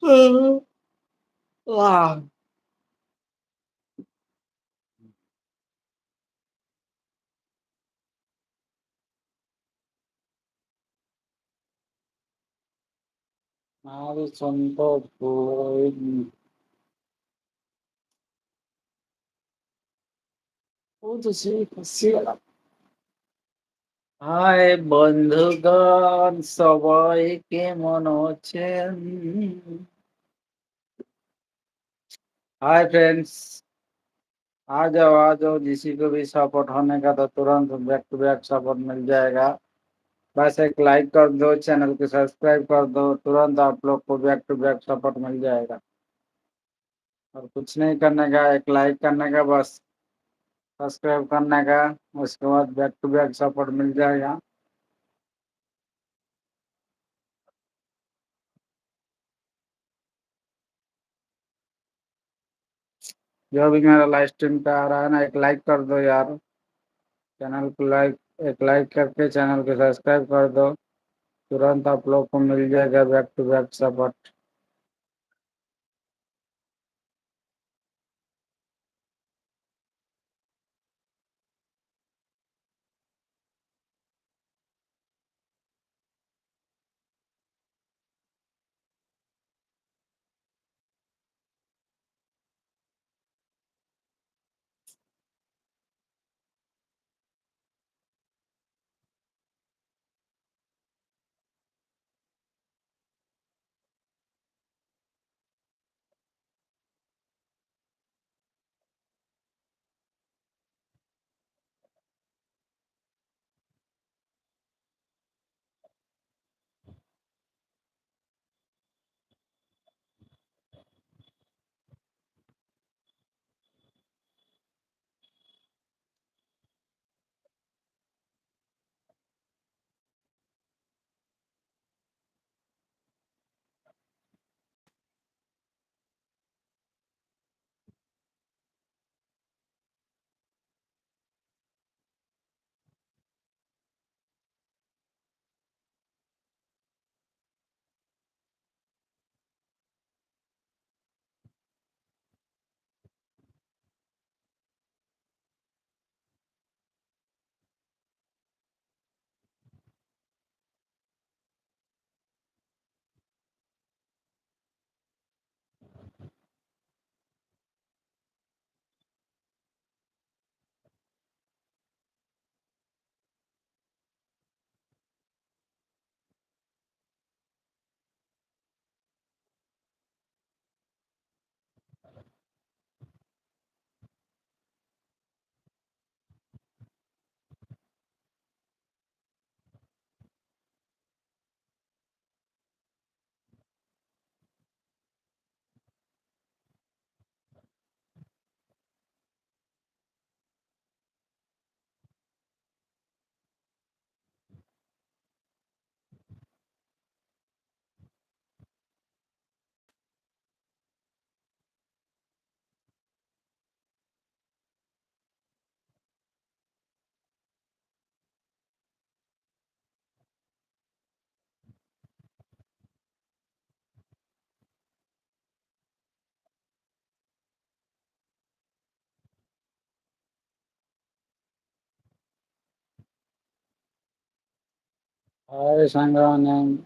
Wah, mari contoh poin. বুঝেছি, সিয়ারা। High বন্ধুগণ, সবাই কেমন আছেন? हाय फ्रेंड्स, आ जाओ जिसी को भी सपोर्ट होने का तो तुरंत बैक टू बैक सपोर्ट मिल जाएगा। बस एक लाइक कर दो, चैनल को सब्सक्राइब कर दो, तुरंत आप लोग को बैक टू बैक सपोर्ट मिल जाएगा। और कुछ नहीं करने का, एक लाइक करने का, बस सब्सक्राइब करने का। उसके बाद बैक टू बैक सपोर्ट मिल जाएगा। जो भी मेरा लाइव स्ट्रीम पे आ रहा है ना, एक लाइक कर दो यार। चैनल को लाइक, एक लाइक करके चैनल को सब्सक्राइब कर दो। तुरंत आप लोग को मिल जाएगा बैक टू बैक सपोर्ट। हाय संग्राम।